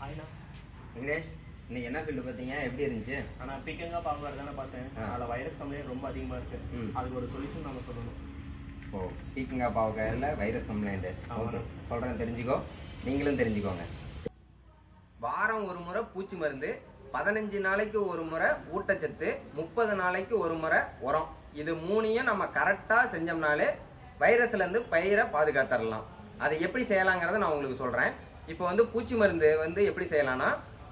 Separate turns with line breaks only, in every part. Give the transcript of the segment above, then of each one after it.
ஆயினா
வெங்கடேஷ், இன்னைக்கு என்ன ஃபீல்டு பார்த்தீங்க? எப்படி இருந்துச்சு?
ஆனால் பிக்கங்காக பார்க்க தானே பார்த்தேன். அதில் வைரஸ் கம்ப்ளைண்ட் ரொம்ப அதிகமாக இருக்குது. அதுக்கு ஒரு சொல்யூஷன் நம்ம சொல்லணும்.
ஓ, பீக்கங்காய் பாவக்காயில் வைரஸ் கம்ப்ளைண்ட்டு. ஓகே, சொல்கிறேன், தெரிஞ்சுக்கோ, நீங்களும் தெரிஞ்சுக்கோங்க. வாரம் ஒரு முறை பூச்சி மருந்து, 15 நாளைக்கு ஒரு முறை ஊட்டச்சத்து, 30 நாளைக்கு ஒரு முறை உரம். இது மூணையும் நம்ம கரெக்டாக செஞ்சோம்னாலே வைரஸ்லேருந்து பயிரை பாதுகாத்துடலாம். அதை எப்படி செய்யலாங்கிறத நான் உங்களுக்கு சொல்கிறேன். இப்போ பூச்சி மருந்து எப்படி செய்யலாம்னா,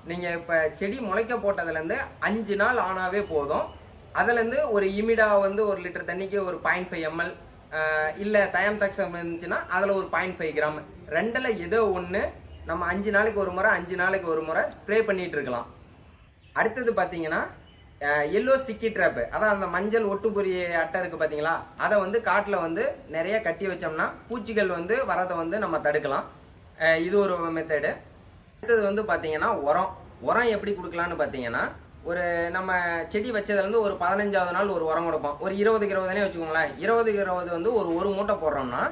நீங்கள் இப்போ செடி முளைக்க போட்டதுலேருந்து 5 நாள் ஆனாவே போதும். அதுலேருந்து ஒரு இமிடா 1 லிட்டர் தண்ணிக்கு ஒரு 0.5 ml, இல்லை தயாம்தக்சம் இருந்துச்சுன்னா அதில் ஒரு 0.5 கிராம், ரெண்டில் ஏதோ ஒன்று நம்ம 5 நாளைக்கு ஒரு முறை 5 நாளைக்கு ஒரு முறை ஸ்ப்ரே பண்ணிகிட்டு இருக்கலாம். அடுத்தது பார்த்தீங்கன்னா எல்லோ ஸ்டிக்கி ட்ராப்பு, அதான் அந்த மஞ்சள் ஒட்டுப்பொறி அட்டை இருக்குது பார்த்தீங்களா, அதை காட்டில் நிறைய கட்டி வச்சோம்னா பூச்சிகள் வரதை நம்ம தடுக்கலாம். இது ஒரு மெத்தடு. அடுத்தது பார்த்தீங்கன்னா உரம் எப்படி கொடுக்கலான்னு பார்த்தீங்கன்னா, ஒரு நம்ம செடி வச்சதுலேருந்து ஒரு 15ஆவது நாள் ஒரு உரம் கொடுப்போம். ஒரு 20-20 வச்சுக்கோங்களேன். 20-20 ஒரு மூட்டை போடுறோம்னா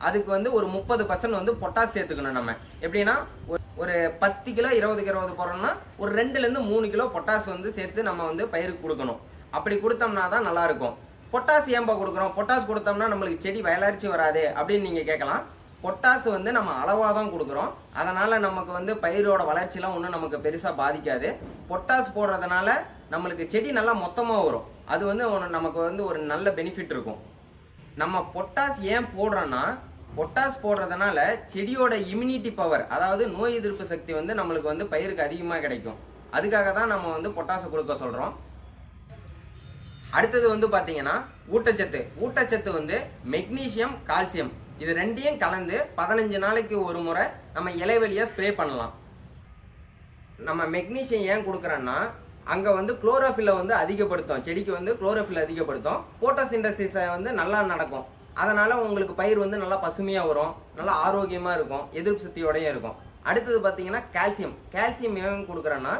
அதுக்கு ஒரு 30% பொட்டாஸ் சேர்த்துக்கணும். நம்ம எப்படின்னா ஒரு 10 கிலோ 20-20 போடுறோம்னா ஒரு 2லேருந்து 3 கிலோ பொட்டாஸ் சேர்த்து நம்ம பயிருக்கு கொடுக்கணும். அப்படி கொடுத்தோம்னா தான் நல்லாயிருக்கும். பொட்டாஸ் ஏன்பா கொடுக்குறோம்? பொட்டாஸ் கொடுத்தோம்னா நம்மளுக்கு செடி வளர்ச்சி வராது அப்படின்னு நீங்கள் கேட்கலாம். பொட்டாஸ் நம்ம அளவாக தான் கொடுக்குறோம். அதனால் நமக்கு பயிரோட வளர்ச்சிலாம் ஒன்றும் நமக்கு பெருசாக பாதிக்காது. பொட்டாஸ் போடுறதுனால நம்மளுக்கு செடி நல்லா மொத்தமாக வரும். அது நமக்கு ஒரு நல்ல பெனிஃபிட் இருக்கும். நம்ம பொட்டாஸ் ஏன் போடுறோன்னா, பொட்டாஸ் போடுறதுனால செடியோட இம்யூனிட்டி பவர், அதாவது நோய் எதிர்ப்பு சக்தி நம்மளுக்கு பயிருக்கு அதிகமாக கிடைக்கும். அதுக்காக தான் நம்ம பொட்டாஸ் கொடுக்க சொல்கிறோம். அடுத்தது பார்த்தீங்கன்னா ஊட்டச்சத்து மெக்னீசியம், கால்சியம், இது ரெண்டையும் கலந்து 15 நாளைக்கு ஒரு முறை நம்ம இலைவெளியாக ஸ்ப்ரே பண்ணலாம். நம்ம மெக்னீசியம் ஏன் கொடுக்குறோன்னா, அங்கே குளோரோஃபில்லை அதிகப்படுத்தும். செடிக்கு குளோரோஃபில் அதிகப்படுத்தும். போட்டோசிந்தசிஸை நல்லா நடக்கும். அதனால் உங்களுக்கு பயிர் நல்லா பசுமையாக வரும், நல்லா ஆரோக்கியமாக இருக்கும், எதிர்ப்பு சக்தியோடையும் இருக்கும். அடுத்தது பார்த்தீங்கன்னா கால்சியம் ஏன் கொடுக்குறோன்னா,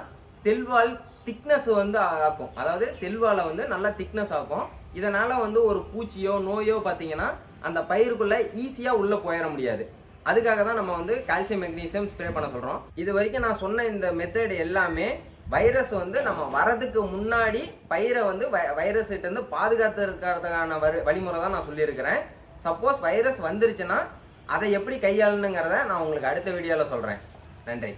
செல்வால் திக்னஸ் ஆக்கும். அதாவது செல்வாலை நல்லா திக்னஸ் ஆக்கும். இதனால் ஒரு பூச்சியோ நோயோ பார்த்தீங்கன்னா அந்த பயிருக்குள்ளே ஈஸியாக உள்ளே போயிட முடியாது. அதுக்காக தான் நம்ம கால்சியம் மெக்னீசியம் ஸ்ப்ரே பண்ண சொல்கிறோம். இது வரைக்கும் நான் சொன்ன இந்த மெத்தட் எல்லாமே வைரஸ் நம்ம வரதுக்கு முன்னாடி பயிரை வைரஸ் கிட்ட பாதுகாத்து இருக்கிறதுக்கான வழிமுறை தான் நான் சொல்லியிருக்கிறேன். சப்போஸ் வைரஸ் வந்துருச்சுன்னா அதை எப்படி கையாளணுங்கிறத நான் உங்களுக்கு அடுத்த வீடியோவில் சொல்கிறேன். நன்றி.